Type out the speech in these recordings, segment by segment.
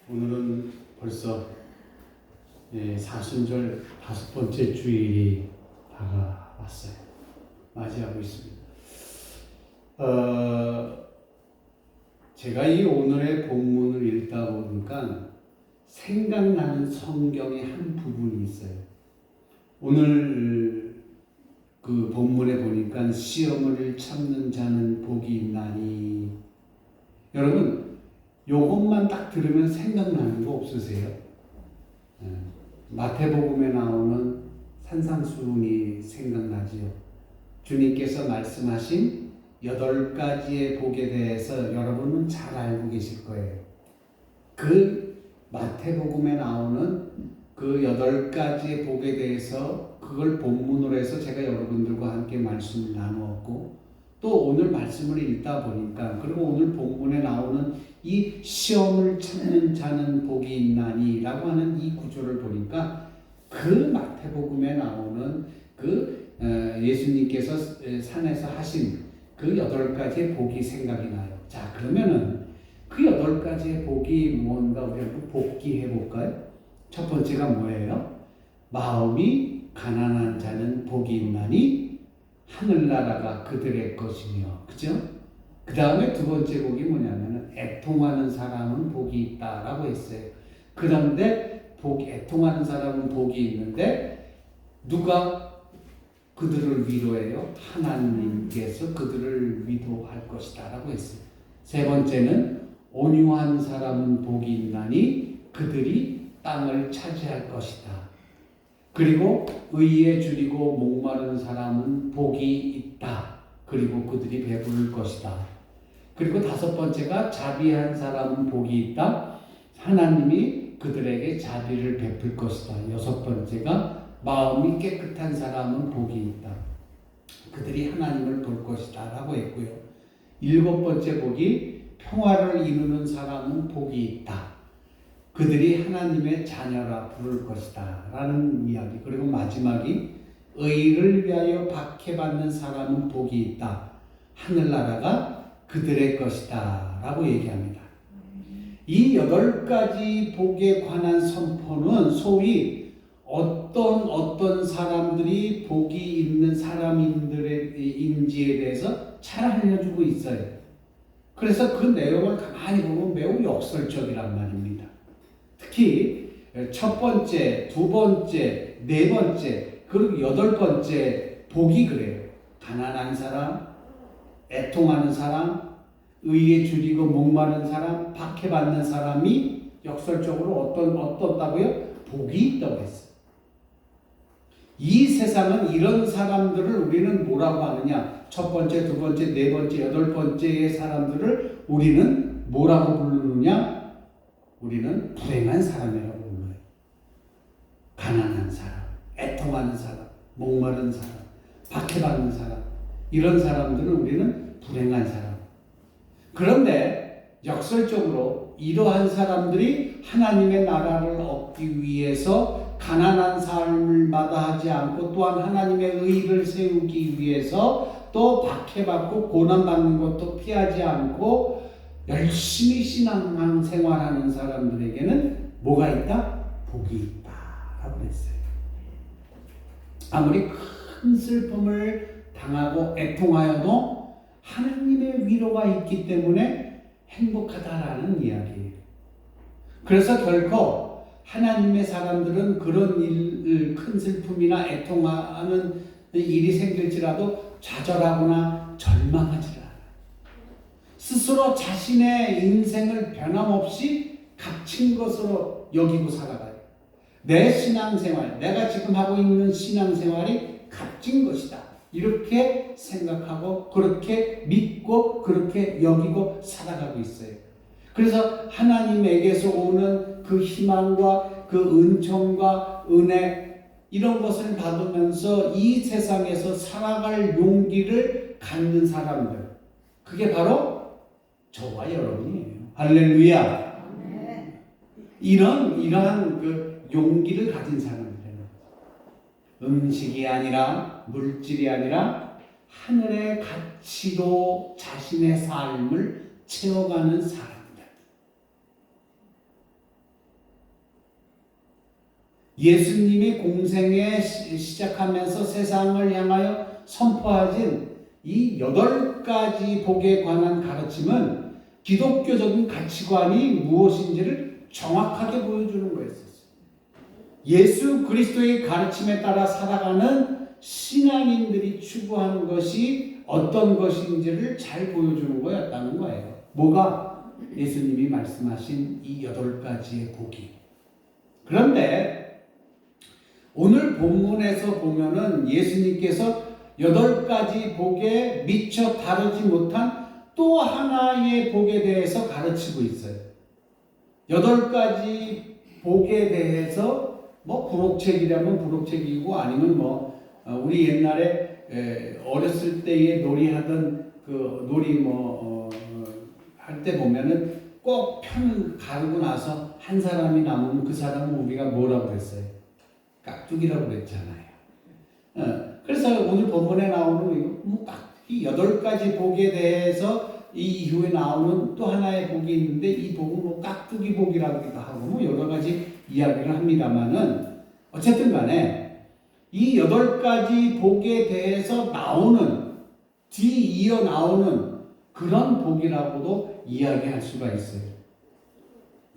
오늘은 벌써 사순절 5번째 주일이 다가왔어요. 맞이하고 있습니다. 제가 이 오늘의 본문을 읽다 보니까 생각나는 성경의 한 부분이 있어요. 오늘 그 본문에 보니까 시험을 참는 자는 복이 있나니. 여러분, 요것만 딱 들으면 생각나는 거 없으세요? 마태복음에 나오는 산상수훈이 생각나지요. 주님께서 말씀하신 8가지의 복에 대해서 여러분은 잘 알고 계실 거예요. 그 마태복음에 나오는 그 8가지의 복에 대해서 그걸 본문으로 해서 제가 여러분들과 함께 말씀을 나누었고, 또 오늘 말씀을 읽다 보니까, 그리고 오늘 본문에 나오는 이 시험을 참는 자는 복이 있나니 라고 하는 이 구조를 보니까 그 마태복음에 나오는 그 예수님께서 산에서 하신 그 8가지의 복이 생각이 나요. 자, 그러면은 그 8가지의 복이 뭔가 우리 한번 복기해 볼까요? 첫 번째가 뭐예요? 마음이 가난한 자는 복이 있나니 하늘나라가 그들의 것이며, 그죠? 그 다음에 두 번째 복이 뭐냐면은 애통하는 사람은 복이 있다라고 했어요. 그런데 애통하는 사람은 복이 있는데 누가 그들을 위로해요? 하나님께서 그들을 위로할 것이다 라고 했어요. 세 번째는 온유한 사람은 복이 있나니 그들이 땅을 차지할 것이다. 그리고 의에 줄이고 목마른 사람은 복이 있다. 그리고 그들이 배부를 것이다. 그리고 5번째가 자비한 사람은 복이 있다. 하나님이 그들에게 자비를 베풀 것이다. 6번째가 마음이 깨끗한 사람은 복이 있다. 그들이 하나님을 볼 것이다 라고 했고요. 7번째 복이 평화를 이루는 사람은 복이 있다. 그들이 하나님의 자녀라 부를 것이다 라는 이야기. 그리고 마지막이 의를 위하여 박해받는 사람은 복이 있다. 하늘나라가 그들의 것이다 라고 얘기합니다. 이 8가지 복에 관한 선포는 소위 어떤 사람들이 복이 있는 사람인지에 대해서 잘 알려주고 있어요. 그래서 그 내용을 가만히 보면 매우 역설적이란 말입니다. 특히 첫 번째, 두 번째, 네 번째, 그리고 8번째 복이 그래요. 가난한 사람, 애통하는 사람, 의에 줄이고 목마른 사람, 박해받는 사람이 역설적으로 어떻다고요? 복이 있다고 했어요. 이 세상은 이런 사람들을 우리는 뭐라고 하느냐? 첫 번째, 두 번째, 네 번째, 8번째의 사람들을 우리는 뭐라고 부르느냐? 우리는 불행한 사람이라고 불러요. 가난한 사람, 애통하는 사람, 목마른 사람, 박해받는 사람, 이런 사람들은 우리는 불행한 사람. 그런데 역설적으로 이러한 사람들이 하나님의 나라를 얻기 위해서 가난한 삶을 마다하지 않고, 또한 하나님의 의를 세우기 위해서 또 박해받고 고난받는 것도 피하지 않고 열심히 신앙생활하는 사람들에게는 뭐가 있다? 복이 있다 라고 했어요. 아무리 큰 슬픔을 당하고 애통하여도 하나님의 위로가 있기 때문에 행복하다라는 이야기예요. 그래서 결코 하나님의 사람들은 그런 큰 슬픔이나 애통하는 일이 생길지라도 좌절하거나 절망하지 않아요. 스스로 자신의 인생을 변함없이 값진 것으로 여기고 살아가요. 내 신앙생활, 내가 지금 하고 있는 신앙생활이 값진 것이다. 이렇게 생각하고 그렇게 믿고 그렇게 여기고 살아가고 있어요. 그래서 하나님에게서 오는 그 희망과 그 은총과 은혜, 이런 것을 받으면서 이 세상에서 살아갈 용기를 갖는 사람들, 그게 바로 저와 여러분이에요. 할렐루야. 이러한 그 용기를 가진 사람들은 음식이 아니라, 물질이 아니라 하늘의 가치로 자신의 삶을 채워가는 사람들. 예수님이 공생에 시작하면서 세상을 향하여 선포하신 이 8가지 복에 관한 가르침은 기독교적인 가치관이 무엇인지를 정확하게 보여주는 거였어요. 예수 그리스도의 가르침에 따라 살아가는 신앙인들이 추구하는 것이 어떤 것인지를 잘 보여주는 거였다는 거예요. 뭐가? 예수님이 말씀하신 이 8가지의 복이. 그런데 오늘 본문에서 보면은 예수님께서 8가지 복에 미처 다루지 못한 또 하나의 복에 대해서 가르치고 있어요. 8가지 복에 대해서 부록책이라면 부록책이고 아니면 우리 옛날에 어렸을 때에 놀이하던 그 놀이 할 때 보면은 꼭 편 가르고 나서 한 사람이 남으면 그 사람은 우리가 뭐라고 그랬어요? 깍두기라고 그랬잖아요. 그래서 오늘 본문에 나오는 이 8가지 복에 대해서 이 이후에 나오는 또 하나의 복이 있는데 이 복은 깍두기 복이라고도 하고 여러 가지 이야기를 합니다만은 어쨌든 간에 이 8가지 복에 대해서 뒤이어 나오는 그런 복이라고도 이야기할 수가 있어요.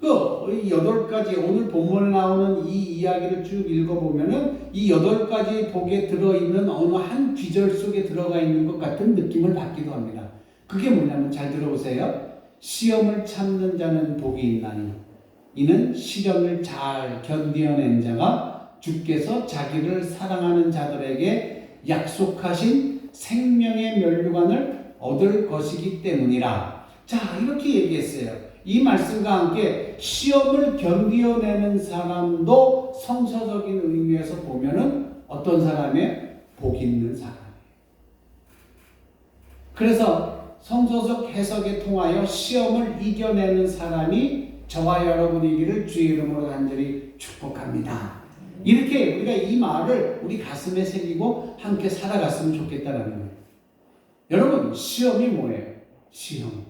그 8가지 오늘 본문에 나오는 이 이야기를 쭉 읽어보면은 이 8가지 복에 들어있는 어느 한 귀절 속에 들어가 있는 것 같은 느낌을 받기도 합니다. 그게 뭐냐면 잘 들어보세요. 시험을 참는 자는 복이 있나니 이는 시련을 잘 견디어낸 자가 주께서 자기를 사랑하는 자들에게 약속하신 생명의 면류관을 얻을 것이기 때문이라. 자, 이렇게 얘기했어요. 이 말씀과 함께 시험을 견디어내는 사람도 성서적인 의미에서 보면은 어떤 사람이에요? 복 있는 사람이에요. 그래서 성서적 해석에 통하여 시험을 이겨내는 사람이 저와 여러분이기를 주의 이름으로 간절히 축복합니다. 이렇게 우리가 이 말을 우리 가슴에 새기고 함께 살아갔으면 좋겠다는 거예요. 여러분, 시험이 뭐예요? 시험.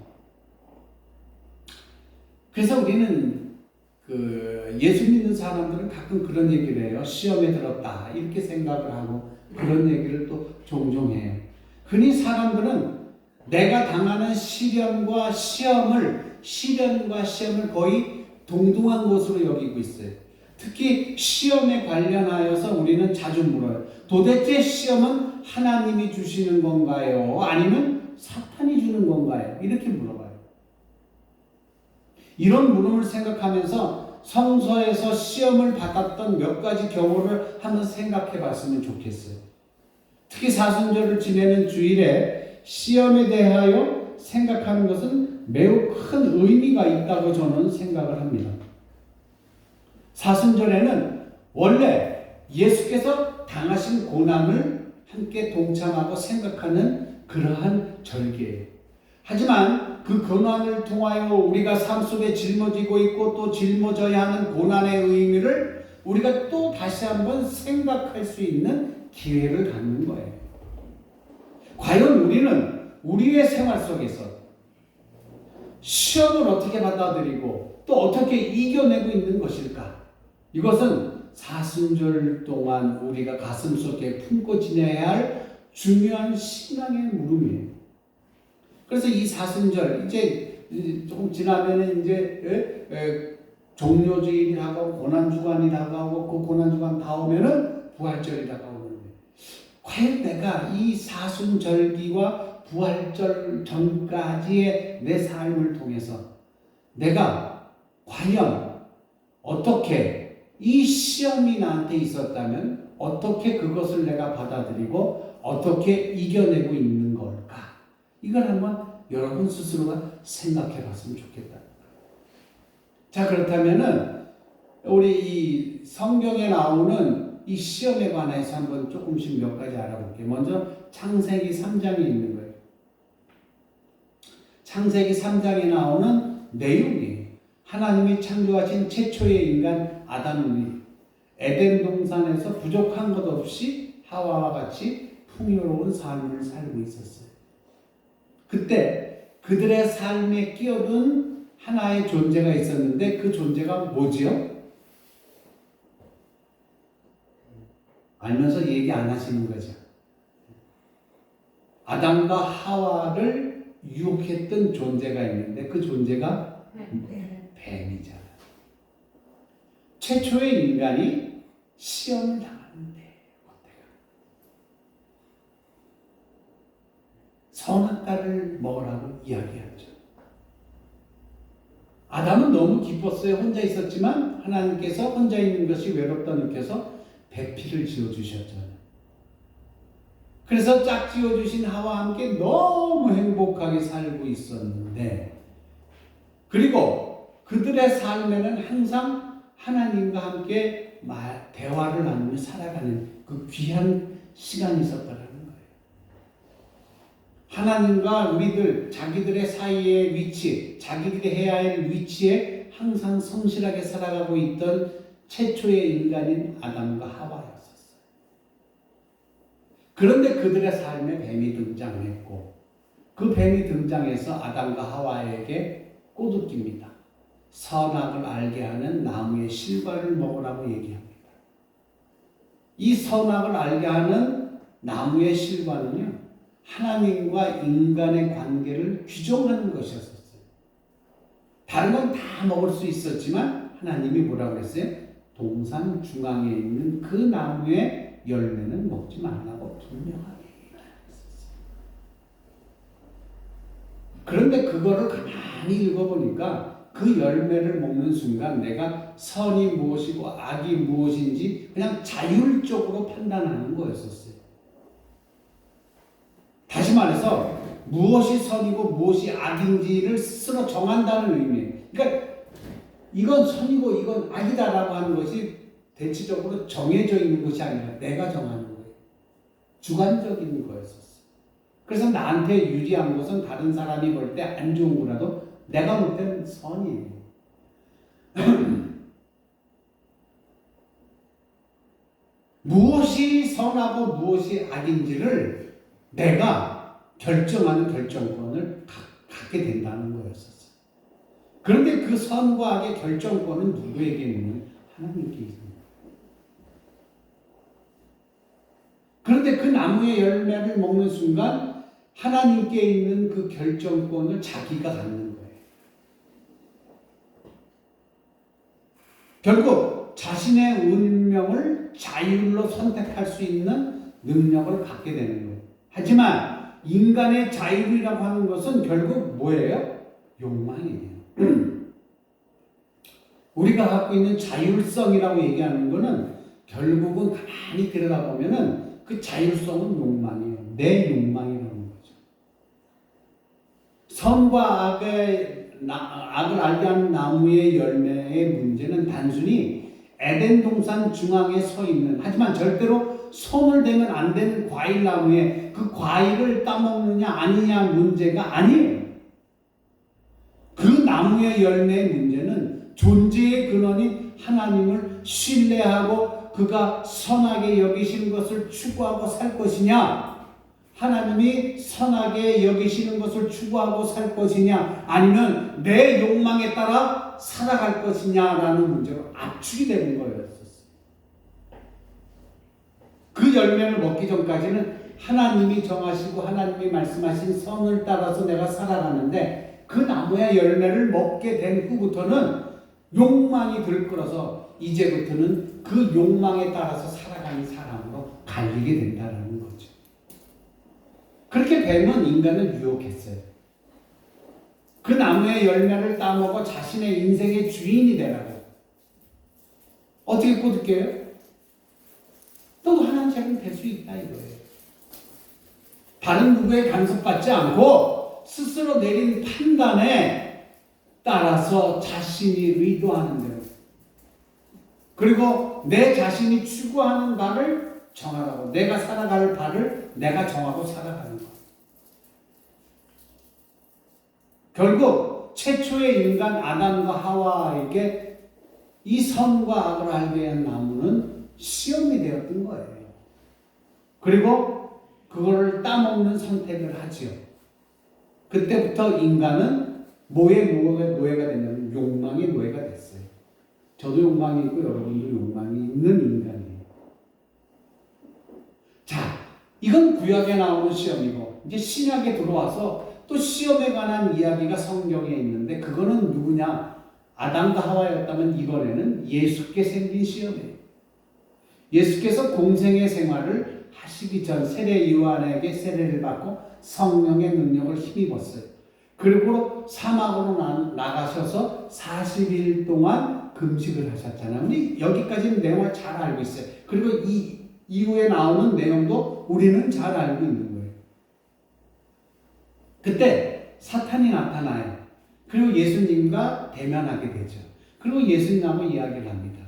그래서 우리는 예수 믿는 사람들은 가끔 그런 얘기를 해요. 시험에 들었다. 이렇게 생각을 하고 그런 얘기를 또 종종 해요. 흔히 사람들은 내가 당하는 시련과 시험을 거의 동등한 것으로 여기고 있어요. 특히 시험에 관련하여서 우리는 자주 물어요. 도대체 시험은 하나님이 주시는 건가요? 아니면 사탄이 주는 건가요? 이렇게 물어봐요. 이런 물음을 생각하면서 성서에서 시험을 받았던 몇 가지 경우를 한번 생각해 봤으면 좋겠어요. 특히 사순절을 지내는 주일에 시험에 대하여 생각하는 것은 매우 큰 의미가 있다고 저는 생각을 합니다. 사순절에는 원래 예수께서 당하신 고난을 함께 동참하고 생각하는 그러한 절기예요. 하지만 그 고난을 통하여 우리가 삶 속에 짊어지고 있고 또 짊어져야 하는 고난의 의미를 우리가 또 다시 한번 생각할 수 있는 기회를 갖는 거예요. 과연 우리는 우리의 생활 속에서 시험을 어떻게 받아들이고 또 어떻게 이겨내고 있는 것일까? 이것은 사순절 동안 우리가 가슴속에 품고 지내야 할 중요한 신앙의 물음이에요. 그래서 이 사순절 이제 조금 지나면은 이제 종료주일이 다가오고 고난주간이 다가오고 그 고난주간 다오면은 부활절이 다가오는데 과연 내가 이 사순절기와 부활절 전까지의 내 삶을 통해서 내가 과연 어떻게 이 시험이 나한테 있었다면 어떻게 그것을 내가 받아들이고 어떻게 이겨내고 있는 걸까? 이걸 한번 여러분 스스로가 생각해 봤으면 좋겠다. 자, 그렇다면은 우리 이 성경에 나오는 이 시험에 관해서 한번 조금씩 몇 가지 알아볼게요. 먼저 창세기 3장에 있는 거예요. 창세기 3장에 나오는 내용이 하나님이 창조하신 최초의 인간 아담이 에덴 동산에서 부족한 것 없이 하와와 같이 풍요로운 삶을 살고 있었어요. 그때 그들의 삶에 끼어든 하나의 존재가 있었는데 그 존재가 뭐지요? 알면서 얘기 안 하시는 거죠. 아담과 하와를 유혹했던 존재가 있는데 그 존재가 뱀이잖아요. 최초의 인간이 시험을 당하는데 선악과를 먹으라고 이야기하죠. 아담은 너무 기뻤어요. 혼자 있었지만 하나님께서 혼자 있는 것이 외롭다 느껴서 배필을 지어주셨잖아요. 그래서 짝 지어주신 하와와 함께 너무 행복하게 살고 있었는데, 그리고 그들의 삶에는 항상 하나님과 함께 대화를 나누며 살아가는 그 귀한 시간이 있었다는 거예요. 하나님과 우리들, 자기들의 사이의 위치, 자기들이 해야 할 위치에 항상 성실하게 살아가고 있던 최초의 인간인 아담과 하와였어요. 그런데 그들의 삶에 뱀이 등장했고 그 뱀이 등장해서 아담과 하와에게 꼬드깁니다. 선악을 알게 하는 나무의 실과를 먹으라고 얘기합니다. 이 선악을 알게 하는 나무의 실과는요, 하나님과 인간의 관계를 규정하는 것이었어요. 다른 건 다 먹을 수 있었지만 하나님이 뭐라고 했어요? 동산 중앙에 있는 그 나무의 열매는 먹지 말라고 분명하게 얘기했었어요. 그런데 그거를 가만히 읽어보니까 그 열매를 먹는 순간 내가 선이 무엇이고 악이 무엇인지 그냥 자율적으로 판단하는 거였었어요. 다시 말해서 무엇이 선이고 무엇이 악인지를 스스로 정한다는 의미예요. 그러니까 이건 선이고 이건 악이다라고 하는 것이 대체적으로 정해져 있는 것이 아니라 내가 정하는 거예요. 주관적인 거였었어요. 그래서 나한테 유리한 것은 다른 사람이 볼 때 안 좋은 거라도 내가 볼 때는 선이에요. 무엇이 선하고 무엇이 악인지를 내가 결정하는 결정권을 갖게 된다는 거였었어요. 그런데 그 선과 악의 결정권은 누구에게 있는? 하나님께 있습니다. 그런데 그 나무의 열매를 먹는 순간 하나님께 있는 그 결정권을 자기가 갖는 거예요. 결국 자신의 운명을 자율로 선택할 수 있는 능력을 갖게 되는 거예요. 하지만 인간의 자율이라고 하는 것은 결국 뭐예요? 욕망이에요. 우리가 갖고 있는 자율성이라고 얘기하는 것은 결국은 가만히 들여다보면은 그 자율성은 욕망이에요. 내 욕망이라는 거죠. 선과 악을 알게 하는 나무의 열매의 문제는 단순히 에덴 동산 중앙에 서 있는, 하지만 절대로 손을 대면 안 되는 과일 나무에 그 과일을 따먹느냐 아니냐 문제가 아니에요. 그 나무의 열매의 문제는 존재의 근원인 하나님을 신뢰하고 그가 선하게 여기시는 것을 추구하고 살 것이냐, 하나님이 선하게 여기시는 것을 추구하고 살 것이냐, 아니면 내 욕망에 따라 살아갈 것이냐라는 문제로 압축이 되는 거였었어요. 그 열매를 먹기 전까지는 하나님이 정하시고 하나님이 말씀하신 선을 따라서 내가 살아가는데, 그 나무의 열매를 먹게 된 후부터는 욕망이 들끓어서 이제부터는 그 욕망에 따라서 살아가는 사람으로 갈리게 된다는 거죠. 그렇게 뱀은 인간을 유혹했어요. 그 나무의 열매를 따먹어 자신의 인생의 주인이 되라고. 어떻게 꼬드겨요? 너도 하나님처럼 될 수 있다 이거예요. 다른 누구의 간섭받지 않고 스스로 내린 판단에 따라서 자신이 의도하는 대로, 그리고 내 자신이 추구하는 바를 정하라고, 내가 살아갈 바를 내가 정하고 살아가는 것. 결국 최초의 인간 아담과 하와에게 이 선과 악을 알게 한 나무는 시험이 되었던 거예요. 그리고 그거를 따먹는 선택을 하지요. 그때부터 인간은 뭐의 노예가 됐냐면 욕망의 노예가 됐어요. 저도 욕망이 있고 여러분도 욕망이 있는 인간이에요. 이건 구약에 나오는 시험이고, 이제 신약에 들어와서 또 시험에 관한 이야기가 성경에 있는데, 그거는 누구냐? 아담과 하와였다면 이번에는 예수께 생긴 시험이에요. 예수께서 공생의 생활을 하시기 전 세례 요한에게 세례를 받고 성령의 능력을 힘입었어요. 그리고 사막으로 나가셔서 40일 동안 금식을 하셨잖아요. 우리 여기까지는 내용을 잘 알고 있어요. 그리고 이 이후에 나오는 내용도 우리는 잘 알고 있는 거예요. 그때 사탄이 나타나요. 그리고 예수님과 대면하게 되죠. 그리고 예수님하고 이야기를 합니다.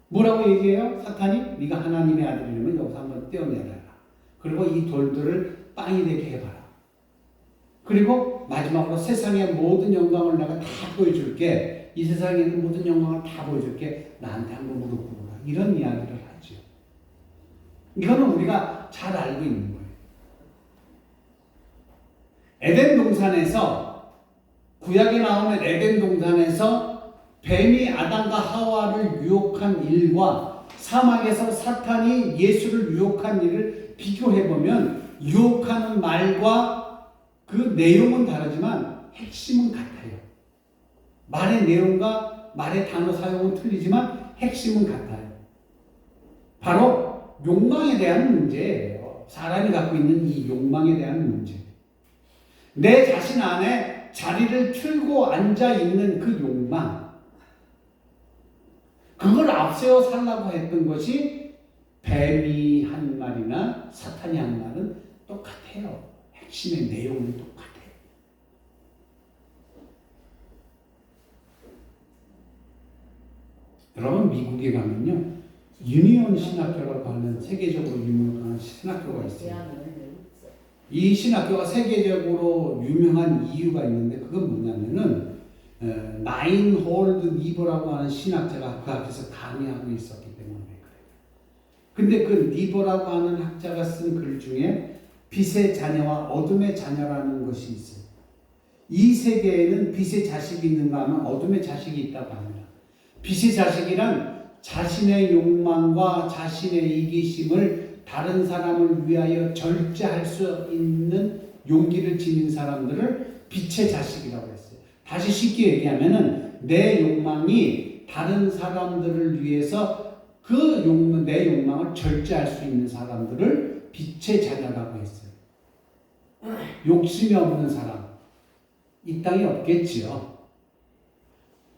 뭐라고 얘기해요? 사탄이 네가 하나님의 아들이라면 여기서 한번 떼어내라. 그리고 이 돌들을 빵이 되게 해봐라. 그리고 마지막으로 세상의 모든 영광을 내가 다 보여줄게. 이 세상에 있는 모든 영광을 다 보여줄게. 나한테 한번 무릎 꿇어라. 이런 이야기를 하죠. 이거는 우리가 잘 알고 있는 거예요. 에덴 동산에서, 구약에 나오는 에덴 동산에서 뱀이 아담과 하와를 유혹한 일과 사막에서 사탄이 예수를 유혹한 일을 비교해보면 유혹하는 말과 그 내용은 다르지만 핵심은 같아요. 말의 내용과 말의 단어 사용은 틀리지만 핵심은 같아요. 바로 욕망에 대한 문제예요. 사람이 갖고 있는 이 욕망에 대한 문제. 내 자신 안에 자리를 틀고 앉아있는 그 욕망, 그걸 앞세워 살라고 했던 것이 뱀이 한 말이나 사탄이 한 말은 똑같아요. 핵심의 내용은 똑같아요. 여러분, 미국에 가면요, 유니온 신학교라고 하는 세계적으로 유명한 신학교가 있어요. 이 신학교가 세계적으로 유명한 이유가 있는데, 그건 뭐냐면은 나인홀드 니버라고 하는 신학자가 그 앞에서 강의하고 있었기 때문에 그래요. 근데 그 니버라고 하는 학자가 쓴 글 중에 빛의 자녀와 어둠의 자녀라는 것이 있어요. 이 세계에는 빛의 자식이 있는가 하면 어둠의 자식이 있다고 합니다. 빛의 자식이란 자신의 욕망과 자신의 이기심을 다른 사람을 위하여 절제할 수 있는 용기를 지닌 사람들을 빛의 자식이라고 했어요. 다시 쉽게 얘기하면은 내 욕망이 다른 사람들을 위해서 내 욕망을 절제할 수 있는 사람들을 빛의 자녀라고 했어요. 욕심이 없는 사람, 이 땅에 없겠지요.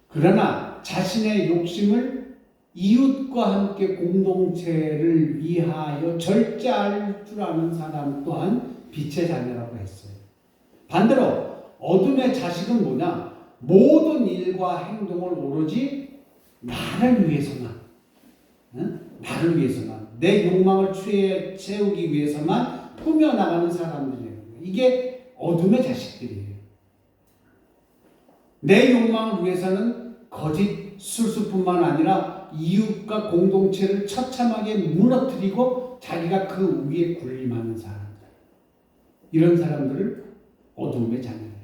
그러나 자신의 욕심을 이웃과 함께 공동체를 위하여 절제할 줄 아는 사람 또한 빛의 자녀라고 했어요. 반대로 어둠의 자식은 뭐냐? 모든 일과 행동을 오로지 나를 위해서만, 나를 위해서만, 내 욕망을 채우기 위해서만 꾸며나가는 사람들이에요. 이게 어둠의 자식들이에요. 내 욕망을 위해서는 거짓 술수뿐만 아니라 이웃과 공동체를 처참하게 무너뜨리고 자기가 그 위에 군림하는 사람들, 이런 사람들을 어둠의 자녀라고 했어요.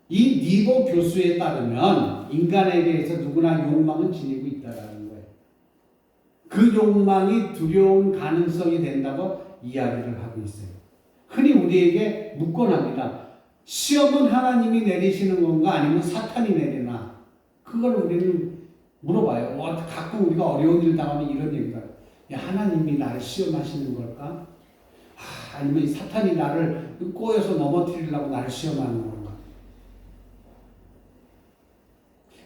이 니보 교수에 따르면 인간에 대해서 누구나 욕망은 지니고 있다는 거예요. 그 욕망이 두려운 가능성이 된다고 이야기를 하고 있어요. 흔히 우리에게 묻곤 합니다. 시험은 하나님이 내리시는 건가 아니면 사탄이 내리나? 그걸 우리는 물어봐요. 가끔 우리가 어려운 일 당하면 이런 얘기가, 야, 하나님이 나를 시험하시는 걸까? 아니면 사탄이 나를 꼬여서 넘어뜨리려고 나를 시험하는 건가?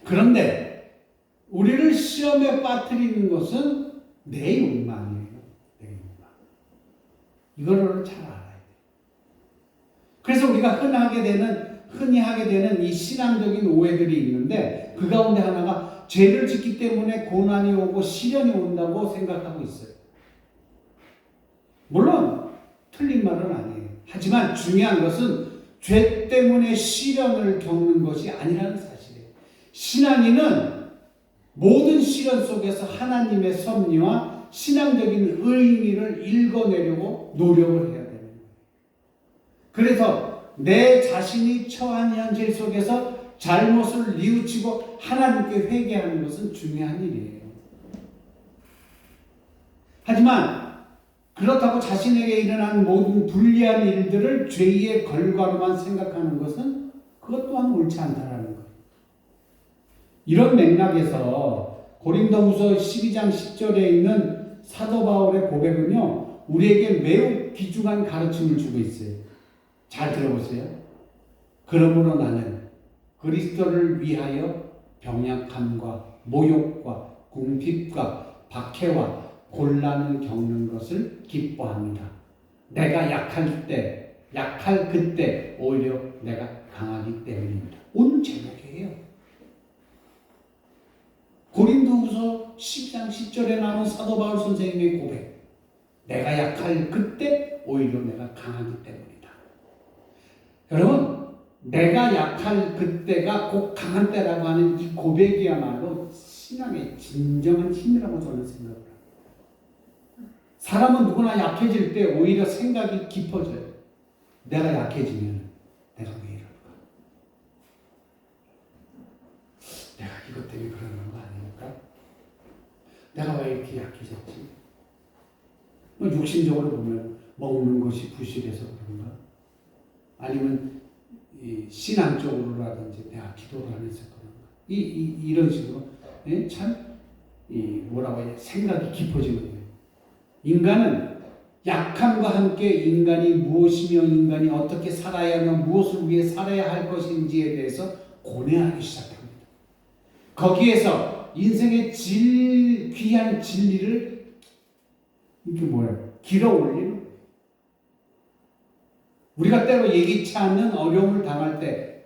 그런데 우리를 시험에 빠뜨리는 것은 내 욕망이에요. 내 욕망. 이거를 잘 알아야 돼요. 그래서 우리가 흔히 하게 되는 이 신앙적인 오해들이 있는데, 그 가운데 하나가 죄를 짓기 때문에 고난이 오고 시련이 온다고 생각하고 있어요. 물론 틀린 말은 아니에요. 하지만 중요한 것은 죄 때문에 시련을 겪는 것이 아니라는 사실이에요. 신앙인은 모든 시련 속에서 하나님의 섭리와 신앙적인 의미를 읽어내려고 노력을 해야 돼요. 그래서 내 자신이 처한 현실 속에서 잘못을 뉘우치고 하나님께 회개하는 것은 중요한 일이에요. 하지만 그렇다고 자신에게 일어난 모든 불리한 일들을 죄의 결과로만 생각하는 것은 그것 또한 옳지 않다라는 거예요. 이런 맥락에서 고린도후서 12장 10절에 있는 사도 바울의 고백은요, 우리에게 매우 귀중한 가르침을 주고 있어요. 잘 들어보세요. 그러므로 나는 그리스도를 위하여 병약함과 모욕과 궁핍과 박해와 곤란을 겪는 것을 기뻐합니다. 내가 약할 그때 오히려 내가 강하기 때문입니다. 오늘 제목이에요. 고린도후서 10장 10절에 나오는 사도 바울 선생님의 고백. 내가 약할 그때 오히려 내가 강하기 때문이다. 여러분, 내가 약할 그때가 꼭 강한 때라고 하는 이 고백이야말로 신앙의 진정한 힘이라고 저는 생각을 합니다. 사람은 누구나 약해질 때 오히려 생각이 깊어져요. 내가 약해지면 내가 왜 이럴까? 내가 이것 때문에 그러는 거 아닐까? 내가 왜 이렇게 약해졌지? 육신적으로 보면 먹는 것이 부실해서 그런가? 아니면 신앙적으로라든지 내가 기도를 안 해서 그런가? 이런 식으로 뭐라고 해야 생각이 깊어지는 거예요. 인간은 약함과 함께 인간이 무엇이며 인간이 어떻게 살아야 하며 무엇을 위해 살아야 할 것인지에 대해서 고뇌하기 시작합니다. 거기에서 인생의 귀한 진리를 길어 올리는 거예요. 우리가 때로 예기치 않는 어려움을 당할 때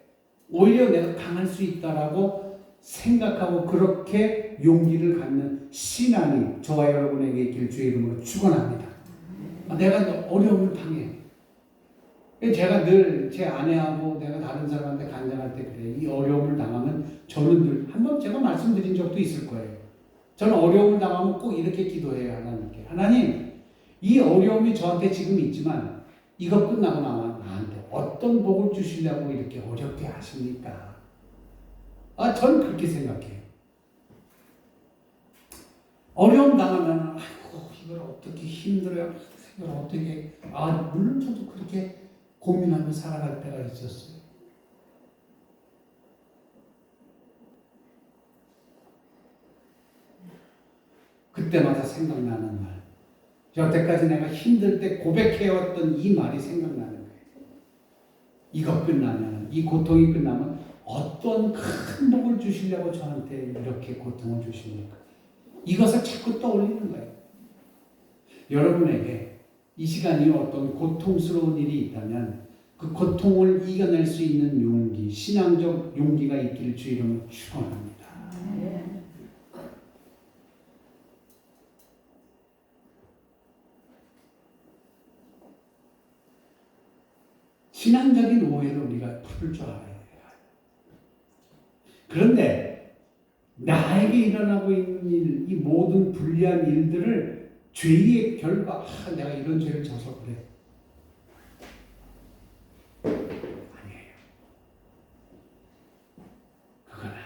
오히려 내가 강할 수 있다라고 생각하고 그렇게 용기를 갖는 신앙이 저와 여러분에게 있길 주의 이름으로 축원합니다. 내가 어려움을 당해. 제가 늘 제 아내하고 내가 다른 사람한테 간증할 때 그래요. 이 어려움을 당하면 저는 늘 한번 제가 말씀드린 적도 있을 거예요. 저는 어려움을 당하면 꼭 이렇게 기도해요. 하나님께. 하나님, 이 어려움이 저한테 지금 있지만 이거 끝나고 나면 나한테 어떤 복을 주시려고 이렇게 어렵게 하십니까? 저는 그렇게 생각해요. 어려움 당하면 아이고 이걸 어떻게 힘들어요. 이걸 어떻게 물론 저도 그렇게 고민하며 살아갈 때가 있었어요. 그때마다 생각나는 말. 여태까지 내가 힘들 때 고백해왔던 이 말이 생각나는 거예요. 이거 끝나면, 이 고통이 끝나면 어떤 큰 복을 주시려고 저한테 이렇게 고통을 주십니까? 이것을 자꾸 떠올리는 거예요. 여러분에게 이 시간이 어떤 고통스러운 일이 있다면 그 고통을 이겨낼 수 있는 용기, 신앙적 용기가 있기를 주 이름으로 축원합니다. 신앙적인 오해를 우리가 풀 줄 알아야 돼요. 그런데 나에게 일어나고 있는 일, 이 모든 불리한 일들을 죄의 결과, 내가 이런 죄를 져서 그래. 아니에요. 그건 아니에요.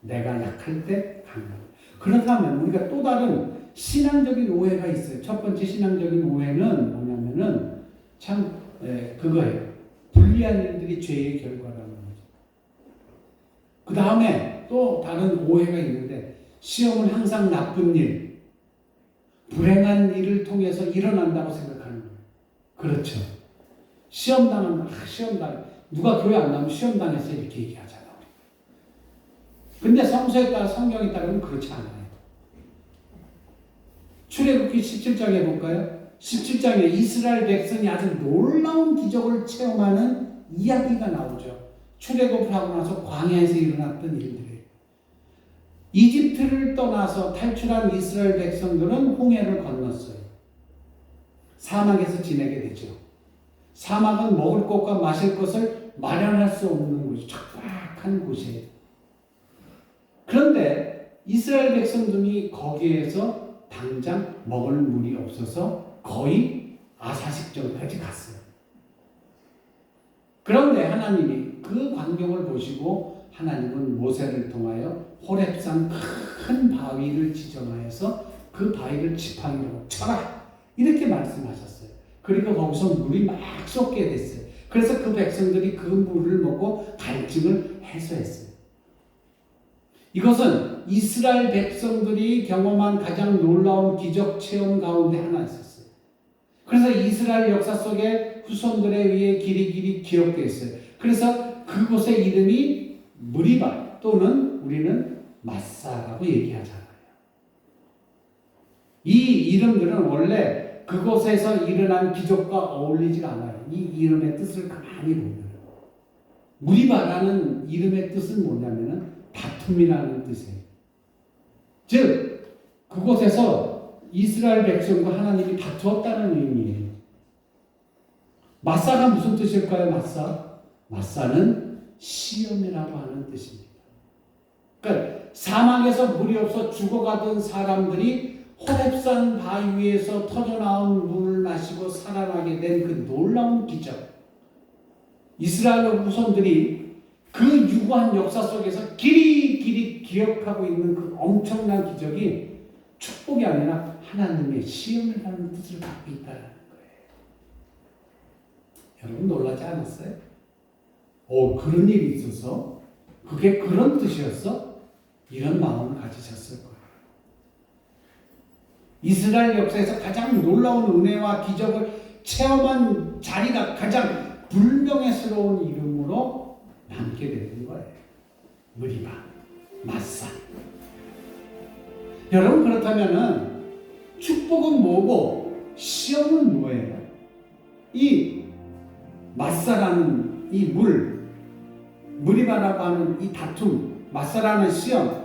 내가 약할 때 강한. 그렇다면 우리가 또 다른 신앙적인 오해가 있어요. 첫 번째 신앙적인 오해는 뭐냐면은 그거예요. 불리한 일들이 죄의 결과라는 거죠. 그 다음에 또 다른 오해가 있는데 시험은 항상 나쁜 일, 불행한 일을 통해서 일어난다고 생각하는 거예요. 그렇죠. 시험당하면 누가 교회 안 나오면 시험당해서 이렇게 얘기하잖아. 근데 성서에 따라 성경에 따르면 그렇지 않아요. 출애굽기 17장에 볼까요? 17장에 이스라엘 백성이 아주 놀라운 기적을 체험하는 이야기가 나오죠. 출애굽을 하고 나서 광야에서 일어났던 일들이에요. 이집트를 떠나서 탈출한 이스라엘 백성들은 홍해를 건넜어요. 사막에서 지내게 되죠. 사막은 먹을 것과 마실 것을 마련할 수 없는 곳이 척박한 곳이에요. 그런데 이스라엘 백성들이 거기에서 당장 먹을 물이 없어서 거의 아사식정까지 갔어요. 그런데 하나님이 그 광경을 보시고 하나님은 모세를 통하여 호렙산 큰 바위를 지정하여서 그 바위를 지팡이로 쳐라 이렇게 말씀하셨어요. 그리고 거기서 물이 막 쏟게 됐어요. 그래서 그 백성들이 그 물을 먹고 갈증을 해소했어요. 이것은 이스라엘 백성들이 경험한 가장 놀라운 기적 체험 가운데 하나였어요. 그래서 이스라엘 역사 속에 후손들에 의해 길이 기억되어 있어요. 그래서 그곳의 이름이 무리바 또는 우리는 마사라고 얘기하잖아요. 이 이름들은 원래 그곳에서 일어난 기적과 어울리지 않아요. 이 이름의 뜻을 가만히 보면 무리바라는 이름의 뜻은 뭐냐면은 다툼이라는 뜻이에요. 즉 그곳에서 이스라엘 백성과 하나님이 다투었다는 의미예요. 마사가 무슨 뜻일까요? 마사는 시험이라고 하는 뜻입니다. 그러니까 사막에서 물이 없어 죽어가던 사람들이 호렙산 바위 위에서 터져나온 물을 마시고 살아나게 된 그 놀라운 기적. 이스라엘 후손들이 그 유구한 역사 속에서 길이 기억하고 있는 그 엄청난 기적이 축복이 아니라 하나님의 시험이라는 뜻을 갖고 있다는 거예요. 여러분 놀라지 않았어요? 그런 일이 있어서? 그게 그런 뜻이었어? 이런 마음을 가지셨을 거예요. 이스라엘 역사에서 가장 놀라운 은혜와 기적을 체험한 자리가 가장 불명예스러운 이름으로 남게 되는 거예요. 무리바, 마사. 여러분 그렇다면은 축복은 뭐고 시험은 뭐예요? 이 마사라는 이 무리바라고 하는 이 다툼, 마사라는 시험,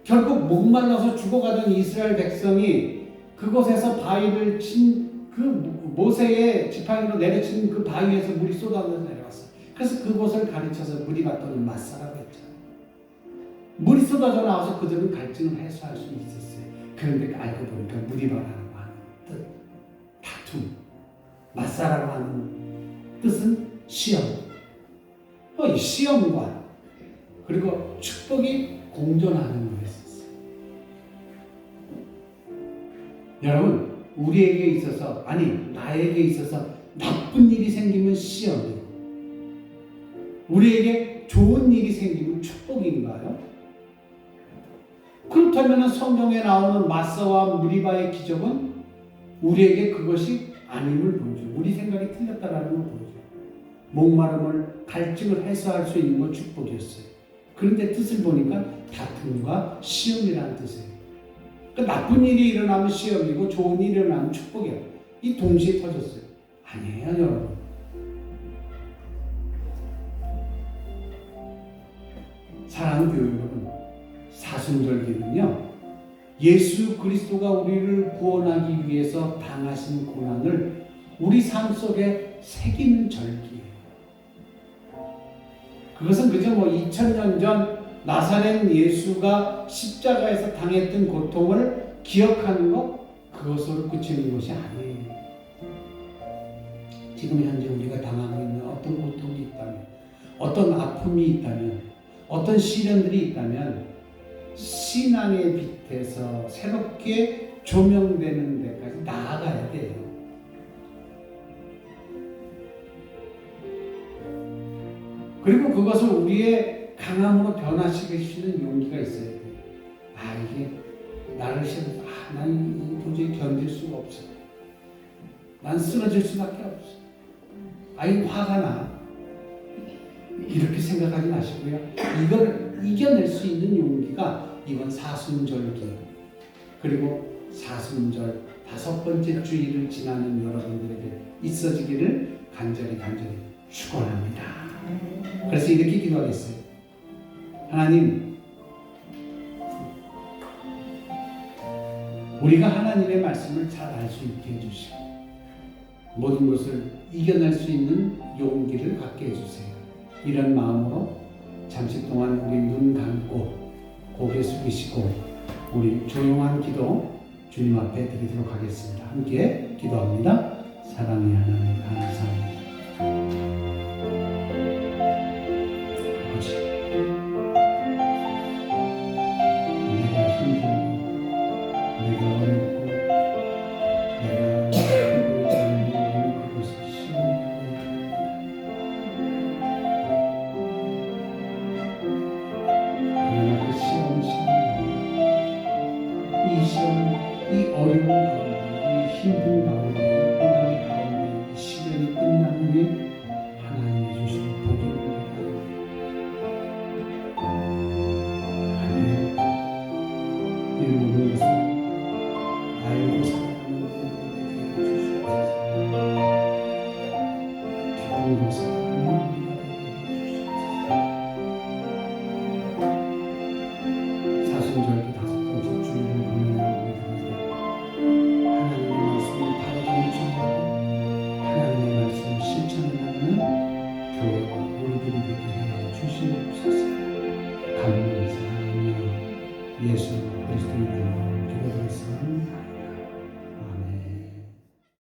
결국 목말라서 죽어가던 이스라엘 백성이 그곳에서 바위를 친 그 모세의 지팡이로 내려친 그 바위에서 물이 쏟아져 내려왔어요. 그래서 그곳을 가르쳐서 무리바 또는 마사라고 했잖아요. 물이 쏟아져 나와서 그들은 갈증을 해소할 수 있었어요. 그런데 알고 보니까 무리바라고 하는 뜻, 다툼, 마사라고 하는 뜻은 시험. 이 시험과 그리고 축복이 공존하는 거였어요. 여러분, 우리에게 있어서, 아니 나에게 있어서 나쁜 일이 생기면 시험이고 우리에게 좋은 일이 생기면 축복인가요? 그렇다면 성경에 나오는 마사와 무리바의 기적은 우리에게 그것이 아님을 보여줘. 우리 생각이 틀렸다라는 걸 보여줘. 목마름을, 갈증을 해소할 수 있는 건 축복이었어요. 그런데 뜻을 보니까 다툼과 시험이라는 뜻이에요. 그러니까 나쁜 일이 일어나면 시험이고 좋은 일이 일어나면 축복이야. 이 동시에 터졌어요. 아니에요, 여러분. 사랑하는 교회 여러분, 사순절기는요, 예수 그리스도가 우리를 구원하기 위해서 당하신 고난을 우리 삶 속에 새기는 절기예요. 그것은 그저 2000년 전 나사렛 예수가 십자가에서 당했던 고통을 기억하는 것, 그것으로 그치는 것이 아니에요. 지금 현재 우리가 당하고 있는 어떤 고통이 있다면, 어떤 아픔이 있다면, 어떤 시련들이 있다면 신앙의 빛에서 새롭게 조명되는 데까지 나아가야 돼요. 그리고 그것을 우리의 강함으로 변화시키시는 용기가 있어야 돼요. 이게 나를 싫어서 난 도저히 견딜 수가 없어. 난 쓰러질 수밖에 없어. 화가 나. 이렇게 생각하지 마시고요. 이걸 이겨낼 수 있는 용기가 이번 사순절기 그리고 사순절 5번째 주일을 지나는 여러분들에게 있어지기를 간절히 축원합니다. 그래서 이렇게 기도하겠어요. 하나님, 우리가 하나님의 말씀을 잘 알 수 있게 해주시고 모든 것을 이겨낼 수 있는 용기를 갖게 해주세요. 이런 마음으로 잠시 동안 우리 눈 감고 고개 숙이시고 우리 조용한 기도 주님 앞에 드리도록 하겠습니다. 함께 기도합니다. 사랑의 하나님 감사합니다. 아버지, 내가 힘들고 내가 어려운 가운데, 이 힘든 가운데, 고난의 가운데, 이 시련이 끝난 후에 하나님이 주신 복입니다. 아멘. 이 모든 것을 알고 살아가는 우리에게 주시옵소서. 기쁨으로 살아가는 우리가 되게 주시옵소서. 사순절기 5번째 주일을 고민하고 있습니다. 하나님의 말씀을 바라보는 정하고 하나님의 말씀을 실천해 나가는 교회와 우리들이 되게 해 주시옵소서. 감사하며 예수 그리스도의 이름으로 기도드렸습니다.